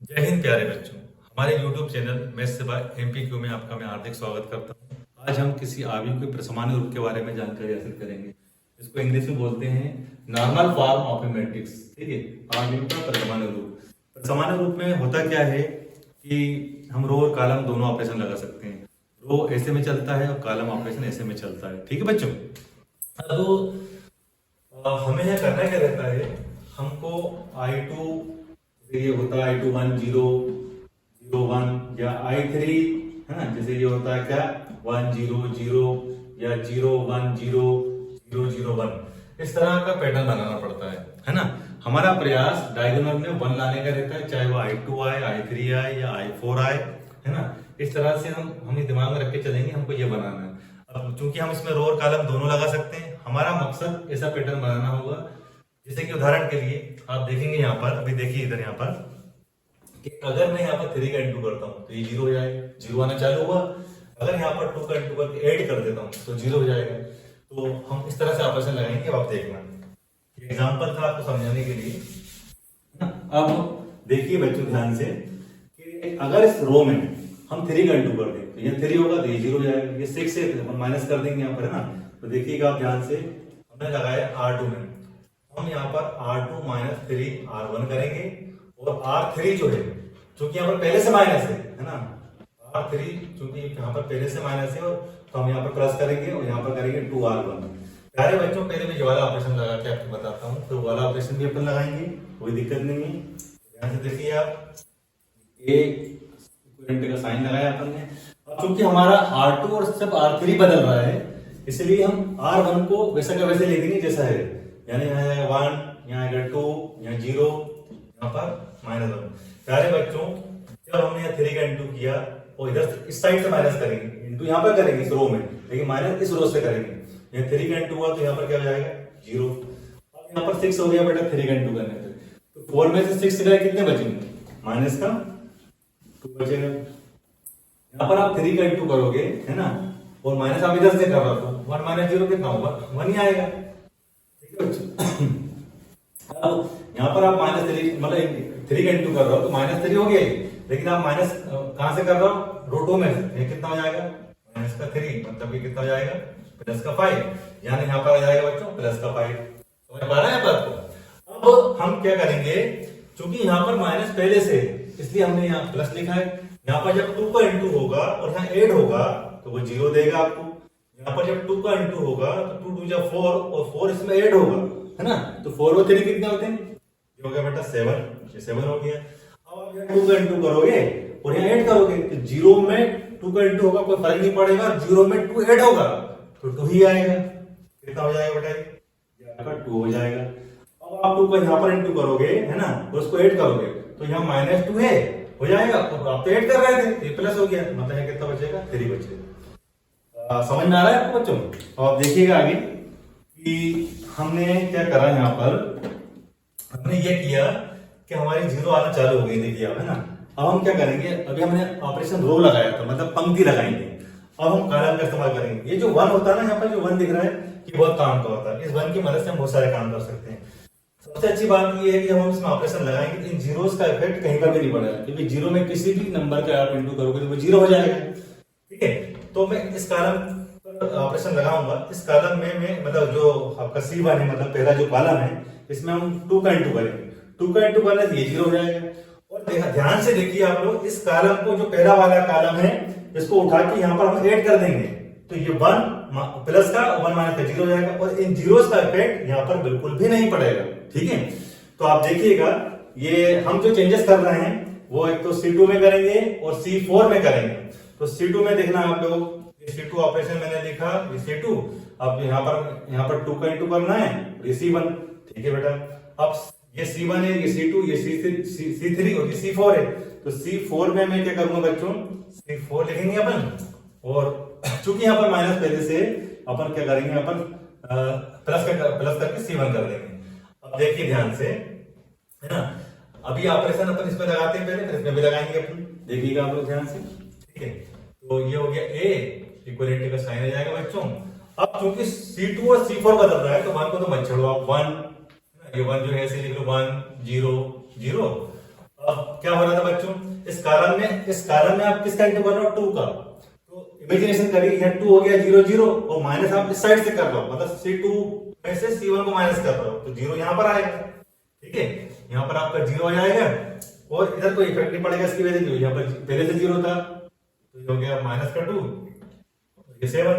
जय हिंद प्यारे बच्चों। हमारे YouTube चैनल मैथ्स सेवा MPQ में आपका मैं हार्दिक स्वागत करता हूँ। आज हम किसी आव्यूह के प्रसमानी रूप के बारे में जानकारी हासिल करेंगे। इसको इंग्लिश में बोलते हैं normal form of A matrix. ठीक है, आव्यूह का प्रसमानी रूप। प्रसमानी रूप में होता क्या है कि हम रो और कॉलम दोनों ऑपरेशन लगा सकते हैं। रो ऐसे में चलता है और कॉलम ऑपरेशन ऐसे में चलता है। ठीक है बच्चों, अब हमें यह करना क्या रहता है, हमको I2 ये होता है I2 1 0 0 1 या I3 है ना, जैसे ये होता है क्या 1 0 0 या 0 1 0 0 0 1। इस तरह का पैटर्न बनाना पड़ता है ना। हमारा प्रयास डायगोनल में 1 लाने का रहता है, चाहे वो I2 आए I3 आए या I4 आए, है ना। इस तरह से हम दिमाग में रख के चलेंगे, हमको ये बनाना है। अब चूंकि हम इसमें रो और कॉलम दोनों लगा सकते हैं, हमारा मकसद ऐसा पैटर्न बनाना होगा। जैसे कि उदाहरण के लिए आप देखेंगे यहाँ पर, अभी देखिए इधर यहाँ पर कि अगर मैं यहाँ पर 3 का इंटू करता हूँ तो ये 0 हो जाएगा, 0 आना चालू हुआ। अगर यहाँ पर 2 का इंटू करके ऐड कर देता हूँ तो 0 हो जाएगा। तो हम इस तरह से ऑपरेशन लगाएंगे। अब आप देखना, एग्जाम्पल था आपको समझाने के लिए ना। अब देखिए बच्चों ध्यान से कि अगर इस रो में हम 3 का इंटू कर दें तो ये 3 होगा तो ये 0 हो जाएगा। ये 6 से हम माइनस कर देंगे यहाँ पर, है ना। तो देखिएगा आप ध्यान से, हमने लगाया R2 में, हम यहाँ पर R2 माइनस 3 R1 करेंगे और R3 जो है, चूंकि यहाँ पर पहले से माइनस है ना, R3 चूंकि यहाँ पर पहले से माइनस है, और तो हम यहाँ पर प्लस करेंगे और यहाँ पर करेंगे 2 R1। प्यारे बच्चों, पहले मैं ये वाला ऑपरेशन लगा के आपको बताता हूँ, तो वाला ऑपरेशन भी अपन लगाएंगे, कोई दिक्कत नहीं है। ध्यान से देखिए आप, ए इक्विवेलेंट का साइन लगाया अपन ने। अब चूंकि हमारा R2 और सब R3 बदल रहा है, इसलिए हम R1 को वैसा का वैसे ले देंगे जैसा है, यानी यहाँ आएगा 1, यहाँ आएगा 2, यहाँ 0, यहाँ पर -1। प्यारे बच्चों, जब हमने यहाँ 3 का इंटू किया और इधर इस साइड से माइनस करेंगे, इंटू यहाँ पर करेंगे इस रो में, लेकिन माइनस इस रो से करेंगे। यहाँ 3 का इंटू हुआ तो यहाँ पर क्या हो जाएगा 0। अब यहाँ पर 6 हो गया बेटा 3 का इंटू करने पे, तो 4 में से 6 गए कितने बचेंगे, माइनस का 2 बचेगा। यहाँ पर आप 3 का इंटू करोगे, है ना, और माइनस आप इधर से कर रहा हो, 1 माइनस 0 कितना होगा, 1 ही आएगा। अब यहाँ पर आप -3 मतलब 3 का इंटू कर रहे हो तो -3 हो गया, लेकिन आप माइनस कहां से कर रहे हो, रूट में से। ये कितना हो जाएगा, -3, मतलब ये कितना हो जाएगा, +5, यानी यहाँ पर आ जाएगा बच्चों +5। समझ पा रहे हैं बात को। अब हम क्या करेंगे, चूंकि यहाँ पर माइनस पहले से इसलिए हमने यहाँ प्लस लिखा है। यहाँ पर जब 2 का इंटू होगा और यहाँ ऐड होगा तो वो 0 देगा आपको। यहाँ पर जब 2 का इंटू होगा तो 2 2 जा 4 और 4 इसमें ऐड होगा, है ना, तो 4 और 3 कितने होते हैं, ये हो गया बेटा 7, ये 7 हो गया। अब आप यहाँ 2 का इंटू करोगे और यहाँ ऐड करोगे तो 0 में 2 का इंटू होगा, कोई फर्क नहीं पड़ेगा, 0 में 2 ऐड होगा तो 2 ही आएगा। कितना हो जाएगा बेटा, ये आपका 2 हो जाएगा। अब आप 2 को यहाँ पर इंटू करोगे, है ना, और उसको ऐड करोगे तो यहाँ -2 है, हो जाएगा। और आप तो ऐड कर रहे थे, ये प्लस हो गया, मतलब यहाँ कितना बचेगा, 3 बचेगा। समझ में आ रहा है आपको बच्चों। और आप देखिएगा आगे कि हमने क्या करा, यहाँ पर हमने ये किया कि हमारी 0 आना चालू हो गई, देखिए आप, है ना। अब हम क्या करेंगे, अभी हमने ऑपरेशन रो लगाया था, मतलब पंक्ति लगाएंगे। अब हम कॉलम का इस्तेमाल करेंगे। ये जो 1 होता है ना, यहाँ पर जो 1 दिख रहा है, ये बहुत काम का होता है। इस 1 की मदद से हम बहुत सारे काम कर सकते हैं। सबसे अच्छी बात ये है कि जब हम इसमें ऑपरेशन लगाएंगे तो इन जीरोस का इफेक्ट कहीं पर भी नहीं पड़ेगा, क्योंकि 0 में किसी भी नंबर का आप इंटू करोगे तो वो 0 हो जाएगा। ठीक है, तो मैं इस कॉलम पर ऑपरेशन लगाऊंगा। इस कॉलम में मैं मतलब जो आपका C1 है, मतलब पहला जो कॉलम है, इसमें हम 2 का इंटू करेंगे। 2 का इंटू करने से ये 0 हो जाएगा। और ध्यान से देखिए आप लोग, इस कॉलम को जो पहला वाला कॉलम है इसको उठा के यहाँ पर हम ऐड कर देंगे तो ये 1 प्लस का 1 माइनस का 0 हो जाएगा, और इन जीरोस का इफेक्ट यहाँ पर बिल्कुल भी नहीं पड़ेगा। ठीक है, तो आप देखिएगा ये हम जो चेंजेस कर रहे हैं वो एक तो C2 में करेंगे और C4 में करेंगे। तो C2 में देखना आप लोग, C2 ऑपरेशन मैंने लिखा, ये C2। अब यहाँ पर 2 का इंटू करना है, ये C1। ठीक है बेटा, अब ये C1 है, ये C2, ये C3 और ये C4 है। तो C4 में मैं क्या करूंगा बच्चों, C4 लिखेंगे अपन, और चूंकि यहाँ पर माइनस पहले से, अपन क्या करेंगे, अपन प्लस करके C1 कर देंगे। अब देखिए ध्यान से, है ना, अभी ऑपरेशन अपन इसमें लगाते हैं पहले, फिर इसमें भी लगाएंगे अपन, देखिएगा आप लोग ध्यान से। ठीक है, तो ये हो गया A, इक्वलिटी का साइन आ जाएगा बच्चों। अब चूंकि C2 और C4 बदल रहा है तो 1 को तो मत छोड़ो आप, 1, ये 1 जो है ऐसे लिख लो, 1 0 0। अब क्या हो रहा था बच्चों, इस कॉलम में आप किसका इंटू कर रहे हो, 2 का। तो इमेजिनेशन करिए, यहाँ 2 हो गया 0 0 और माइनस आप इस साइड से कर रहे हो, मतलब C2 में से C1 को माइनस कर रहे हो, तो 0 यहाँ पर आएगा। ठीक है, यहाँ पर आपका 0 हो जाएगा और इधर कोई इफेक्ट नहीं पड़ेगा इसकी वजह से, यहाँ पर पहले से 0 था, तो ये हो गया माइनस का 2, ये 7।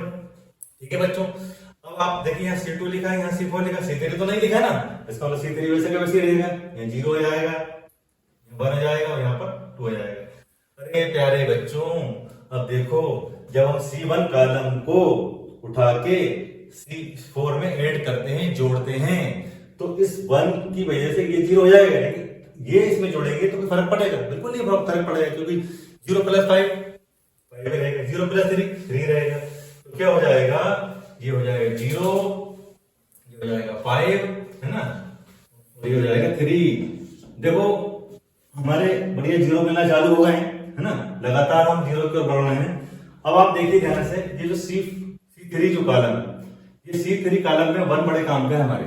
ठीक है बच्चों, अब आप देखिए यहाँ C2 लिखा है, यहाँ C4 लिखा, C3 तो नहीं लिखा है ना, इसका मतलब C3 वैसे का वैसे रहेगा, यहाँ 0 हो जाएगा, 1 हो जाएगा और यहाँ पर 2 हो जाएगा। अरे प्यारे बच्चों, अब देखो जब हम C1 कॉलम को उठा के C4 में ऐड करते हैं, जोड़ते हैं, तो इस 1 की वजह से ये 0 हो जाएगा, लेकिन ये इसमें जोड़ेंगे तो कोई फर्क पड़ेगा, बिल्कुल नहीं फर्क पड़ेगा, क्योंकि 0 प्लस 5 रहेगा, 0 प्लस 3 रहेगा। तो क्या हो जाएगा, ये हो जाएगा 0, ये हो जाएगा 5, है ना, और ये हो जाएगा 3। देखो हमारे बढ़िया 0 मिलना चालू हो गए हैं, है ना, लगातार हम 0 की ओर बढ़ रहे हैं। अब आप देखिए ध्यान से, ये जो C3 जो कॉलम है, ये C3 कॉलम में 1 बड़े काम का है हमारे।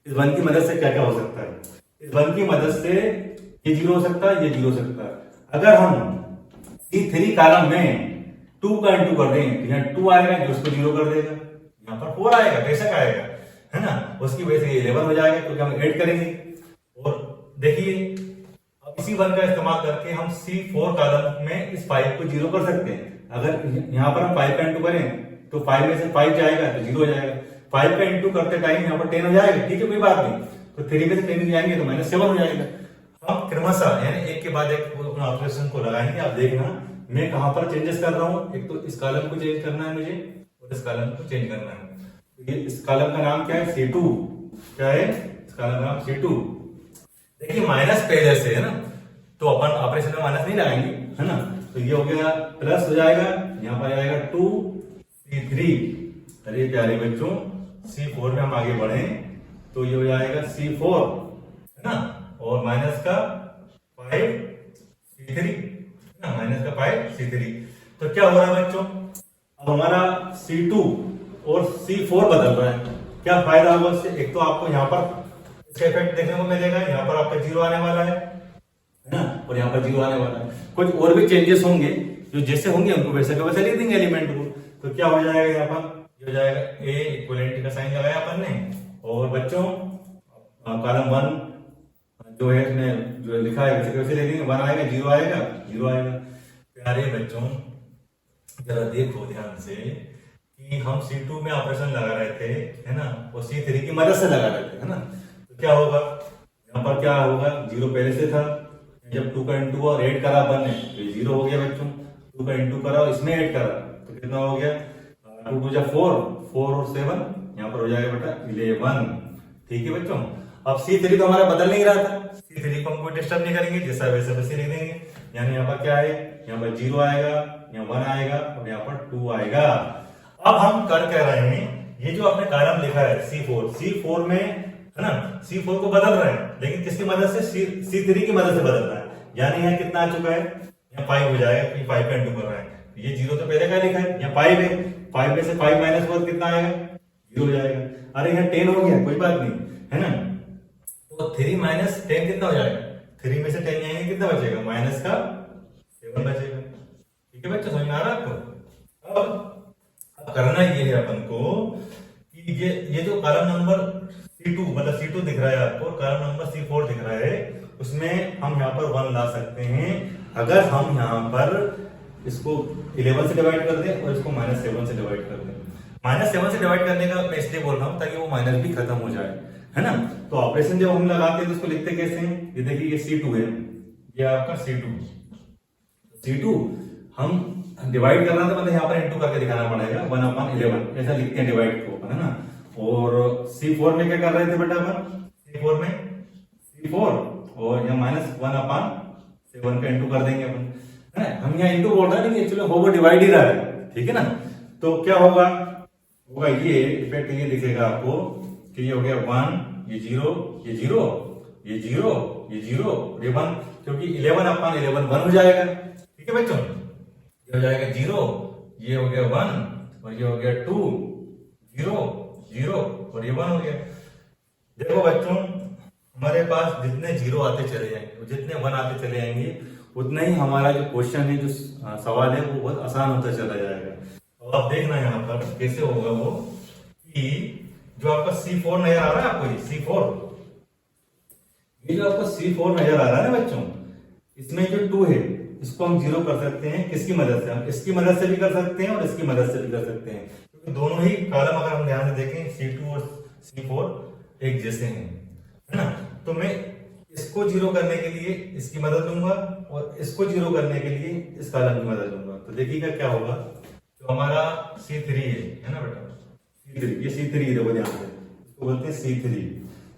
इस 1 की मदद से क्या क्या हो सकता है, इस 1 की मदद से ये 0 हो सकता है, ये 0 हो सकता है। अगर हम C3 कॉलम में 2 का इंटू कर देंगे तो यहाँ 2 आएगा जो उसको 0 कर देगा, यहाँ पर 4 आएगा, बेशक आएगा, है ना, उसकी वजह से ये 11 हो जाएगा क्योंकि हम ऐड करेंगे। और देखिए अब इसी 1 का इस्तेमाल करके हम C4 कॉलम में इस 5 को 0 कर सकते हैं। अगर यहाँ पर हम 5 का इंटू करें तो 5 में से 5 जाएगा तो 0 हो जाएगा, 5 का इंटू करते टाइम यहाँ पर 10 हो जाएगा, ठीक है कोई बात नहीं, तो 3 में से 10 जाएंगे तो -7 हो जाएगा। हम क्रमशः यानी एक के बाद एक ऑपरेशन को लगाएंगे। आप देखना मैं कहां पर चेंजेस कर रहा हूं, एक तो इस कॉलम को चेंज करना है मुझे और इस कॉलम को चेंज करना है। ये इस कॉलम का नाम क्या है, C2, क्या है इस कॉलम का नाम C2। देखिए माइनस पहले से है ना, तो अपन ऑपरेशन में माइनस नहीं लगाएंगे, है ना, तो ये हो गया प्लस हो जाएगा, यहाँ पर आएगा 2 C3। अरे प्यारे बच्चों, C4 में हम आगे बढ़े तो ये हो जाएगा C4, है ना, और माइनस का 5 C3, माइनस का 5 C3। तो क्या हो रहा है बच्चों, अब हमारा C2 और C4 बदल रहा है। क्या फायदा होगा इससे, एक तो आपको यहाँ पर इसका इफेक्ट देखने को मिलेगा, यहाँ पर आपका 0 आने वाला है ना, और यहाँ पर 0 आने वाला है। कुछ और भी चेंजेस होंगे जो जैसे होंगे उनको वैसे का वैसे लिख देंगे एलिमेंट को। तो क्या हो जाएगा, यहाँ पर ये हो जाएगा A इक्विवेलेंट का साइन लगाया अपन ने, और बच्चों कॉलम 1 जो है इसमें जो लिखा है वैसे कैसे ले लेंगे, 1 आएगा 0 आएगा 0 आएगा। प्यारे बच्चों जरा देखो ध्यान से कि हम C2 में ऑपरेशन लगा रहे थे, है ना, और C3 की मदद से लगा रहे थे, है ना, तो क्या होगा, यहाँ पर क्या होगा, 0 पहले से था, जब 2 का इंटू और ऐड करा अपन ने तो 0 हो गया बच्चों, 2 का इंटू करा और इसमें ऐड करा तो कितना हो गया, 2 2 जा 4 और 7, यहाँ पर हो जाएगा बेटा 11। ठीक है बच्चों, अब C3 तो हमारा बदल नहीं रहा था, C3 को हम कोई डिस्टर्ब नहीं करेंगे, जैसा वैसे वैसे लिख देंगे। यानी यहाँ पर क्या है, यहाँ पर 0 आएगा, यहाँ 1 आएगा और यहाँ पर 2 आएगा। अब हम कर क्या रहे हैं, ये जो आपने कॉलम लिखा है C4 में, है ना, C4 को बदल रहे हैं, लेकिन किसकी मदद से, C3 की मदद से बदल रहा है। यानी यहाँ कितना आ चुका है, यहाँ 5 हो जाएगा क्योंकि 5 का इंटू कर रहे हैं, ये 0 तो पहले का लिखा है, यहाँ 5 है, 5 में से 5 माइनस 4 कितना आएगा, 0 हो जाएगा। अरे यहाँ 10 हो गया, कोई बात नहीं, है ना, तो 3 माइनस 10 कितना हो जाएगा, 3 में से 10 जाएंगे कितना बचेगा, माइनस का 7 बचेगा। ठीक है बच्चों, समझ में आ रहा है आपको। अब करना ये है अपन को कि ये जो कॉलम नंबर C2 मतलब C2 दिख रहा है आपको, कॉलम नंबर C4 दिख रहा है, उसमें हम यहाँ पर 1 ला सकते हैं अगर हम यहाँ पर इसको 11 से डिवाइड कर दें और इसको -7 से डिवाइड कर दें। -7 से डिवाइड करने का मैं इसलिए बोल रहा हूँ ताकि वो माइनस भी खत्म हो जाए, है ना। तो ऑपरेशन जब हम लगाते हैं तो उसको लिखते कैसे हैं, ये देखिए ये C2 है, ये आपका C2 हम डिवाइड करना तो मतलब यहाँ पर इंटू करके दिखाना पड़ेगा, 1/11 ऐसा लिखते हैं डिवाइड को, है ना। और C4 में क्या कर रहे थे बेटा अपन, C4 में C4 और यहाँ -1/7 का इंटू कर देंगे अपन, है ना। हम यहाँ इंटू बोल रहे हैं लेकिन एक्चुअली वो डिवाइड ही रहा है, ठीक है ना। तो क्या होगा ये इफेक्ट ये दिखेगा आपको कि ये हो गया 1, ये 0, ये 0, ये 0, ये 0, ये 1, क्योंकि 11/11 1 हो जाएगा। ठीक है बच्चों, ये हो जाएगा 0, ये हो गया 1 और ये हो गया 2, 0, 0 और ये 1 हो गया। देखो बच्चों हमारे पास जितने जीरो आते चले जाएंगे, जितने वन आते चले जाएंगे, उतना ही हमारा जो क्वेश्चन है, जो सवाल है, वो बहुत आसान होता चला जाएगा। और आप देखना यहाँ पर कैसे होगा वो, कि जो आपका C4 नजर आ रहा है आपको, ये C4, ये जो आपका C4 नजर आ रहा है ना बच्चों, इसमें जो 2 है इसको हम जीरो कर सकते हैं। किसकी मदद से? हम इसकी मदद से भी कर सकते हैं और इसकी मदद से भी कर सकते हैं, क्योंकि दोनों ही कॉलम अगर हम ध्यान से देखें C2 और C4 एक जैसे हैं, है ना। तो मैं इसको जीरो करने के लिए इसकी मदद लूंगा और इसको जीरो करने के लिए इस कॉलम की मदद लूंगा। तो देखिएगा क्या होगा, जो हमारा C3 है ना बेटा, C3, ये C3 है, देखो ध्यान से, इसको बोलते हैं C3।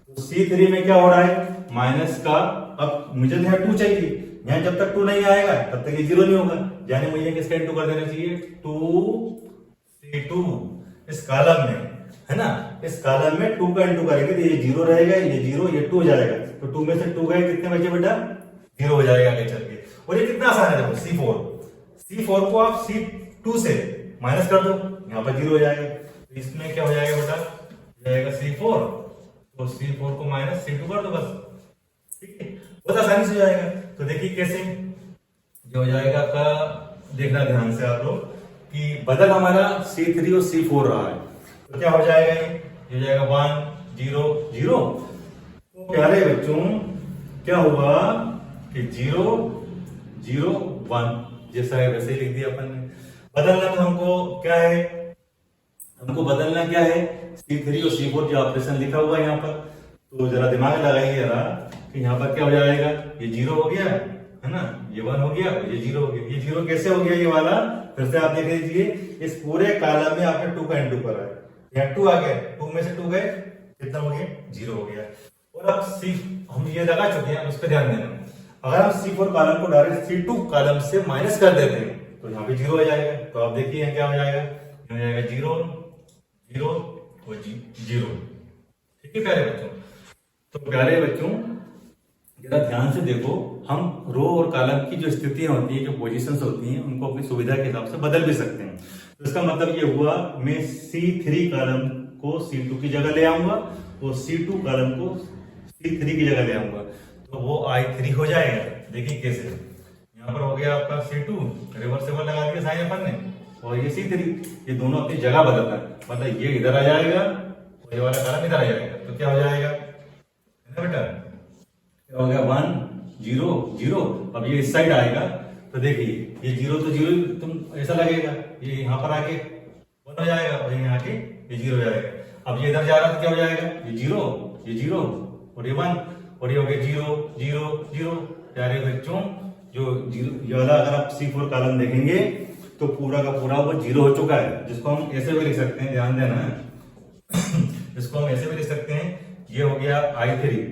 तो C3 में क्या हो रहा है, माइनस का, अब मुझे यहाँ 2 चाहिए, यहाँ जब तक 2 नहीं आएगा तब तक ये जीरो नहीं होगा, यानी मुझे किसका इंटू कर देना चाहिए, 2C2 इस कॉलम में, है ना। इस कॉलम में 2 का इंटू करेंगे तो ये जीरो रहेगा, ये जीरो, ये 2 हो जाएगा। तो 2 में से 2 गए, कितने बचे बेटा, जीरो हो जाएगा आगे चल के। और ये कितना आसान है, देखो C4 को आप C2 से माइनस कर दो, यहाँ पर जीरो हो जाएगा। तो इसमें क्या हो जाएगा बेटा, जाएगा C4, तो C4 को माइनस C2 कर दो बस, ठीक है, बहुत आसानी से हो जाएगा। तो देखिए कैसे जो हो जाएगा आपका, देखना ध्यान से आप लोग, कि बदल हमारा C3 और C4 रहा है, तो क्या हो जाएगा, ये हो जाएगा 1 0 0। तो प्यारे बच्चों क्या हुआ कि 0 0 1 जैसा है वैसे ही लिख दिया अपन ने। बदलना तो हमको क्या है, हमको बदलना क्या है, C3 और C4 जो ऑपरेशन लिखा हुआ है यहाँ पर। तो जरा दिमाग लगाइए जरा, कि यहाँ पर क्या हो जाएगा, ये 0 हो गया, है ना, ये 1 हो गया, ये 0 हो गया। ये 0 कैसे हो गया ये वाला, फिर से आप देख लीजिए, इस पूरे कॉलम में आपने 2 का इंटू करा है, यहाँ 2 आ गया, 2 में से 2 गए, कितना हो गया, 0 हो गया। और अब हम ये लगा चुके हैं, उस पर ध्यान देना। अगर हम C4 कॉलम को डायरेक्ट C2 कॉलम से माइनस कर देते हैं तो यहाँ पे 0 हो जाएगा। तो आप देखिए क्या हो जाएगा, हो जाएगा 0 0 और 0, ठीक है प्यारे बच्चों। तो प्यारे बच्चों जरा ध्यान से देखो, हम रो और कॉलम की जो स्थितियां होती हैं, जो पोजीशंस होती हैं, उनको अपनी सुविधा के हिसाब से बदल भी सकते हैं। तो इसका मतलब ये हुआ, मैं C3 कॉलम को C2 की जगह ले आऊंगा और C2 कॉलम को C3 की जगह ले आऊंगा, तो वो I3 हो जाएगा। देखिए कैसे, यहाँ पर हो गया आपका C2, रिवर्सेबल लगा दिया साइन अपन ने, और ये C3, ये दोनों अपनी जगह बदलता है, मतलब ये इधर आ जाएगा और ये वाला कॉलम इधर आ जाएगा। तो क्या हो जाएगा, है ना बेटा, क्या हो गया, 1 0 0। अब ये इस साइड आएगा, तो देखिए ये 0 तो 0 तुम ऐसा लगेगा, ये यहाँ पर आके 1 हो जाएगा और यहाँ आके ये 0 हो जाएगा। अब ये इधर जा रहा है तो क्या हो जाएगा, ये 0 और ये 1, और ये हो गया 0 0 0। प्यारे बच्चों जो 0 ये वाला अगर आप C4 कॉलम देखेंगे तो पूरा का पूरा वो 0 हो चुका है, जिसको हम ऐसे भी लिख सकते हैं, ध्यान देना, इसको हम ऐसे भी लिख सकते हैं, ये हो गया I3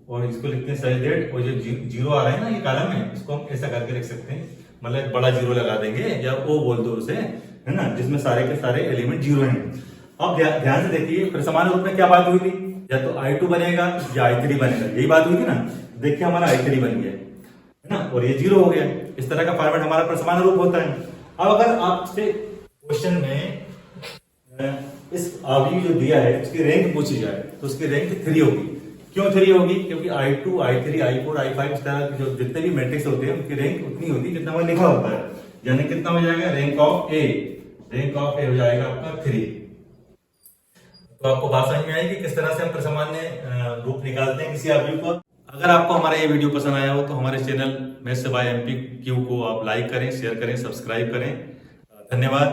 और इसको लिखते हैं सही डेट, और जो 0 आ रहा है ना ये कॉलम में, इसको हम ऐसा करके लिख सकते हैं, मतलब बड़ा 0 लगा देंगे, या O बोल दो उसे, है ना, जिसमें सारे के सारे एलिमेंट 0 हैं। अब ध्यान से देखिए, फिर समान रूप में क्या बात हुई थी, या तो I2 बनेगा या I3 बनेगा, यही बात हुई थी ना। देखिए हमारा I3 बन गया, है ना, और ये 0 हो गया। इस तरह का फॉर्मेट हमारा पर समान रूप होता है। अब अगर आपसे क्वेश्चन में इस आवली जो दिया है उसकी रैंक पूछी जाए तो उसकी रैंक 3 होगी। क्यों 3 होगी, क्योंकि I2 I3 I4 I5 इस तरह के जो जितने भी मैट्रिक्स होते हैं उनकी रैंक उतनी होती है जितना वहां लिखा होता है, यानी कितना हो जाएगा, रैंक ऑफ ए हो जाएगा आपका 3। तो आपको बात समझ में आएगी किस तरह से हम प्रसामान्य रूप निकालते हैं किसी आवली को। अगर आपको हमारा ये वीडियो पसंद आया हो तो हमारे चैनल मैथ्स बाय MPQ को आप लाइक करें, शेयर करें, सब्सक्राइब करें। धन्यवाद।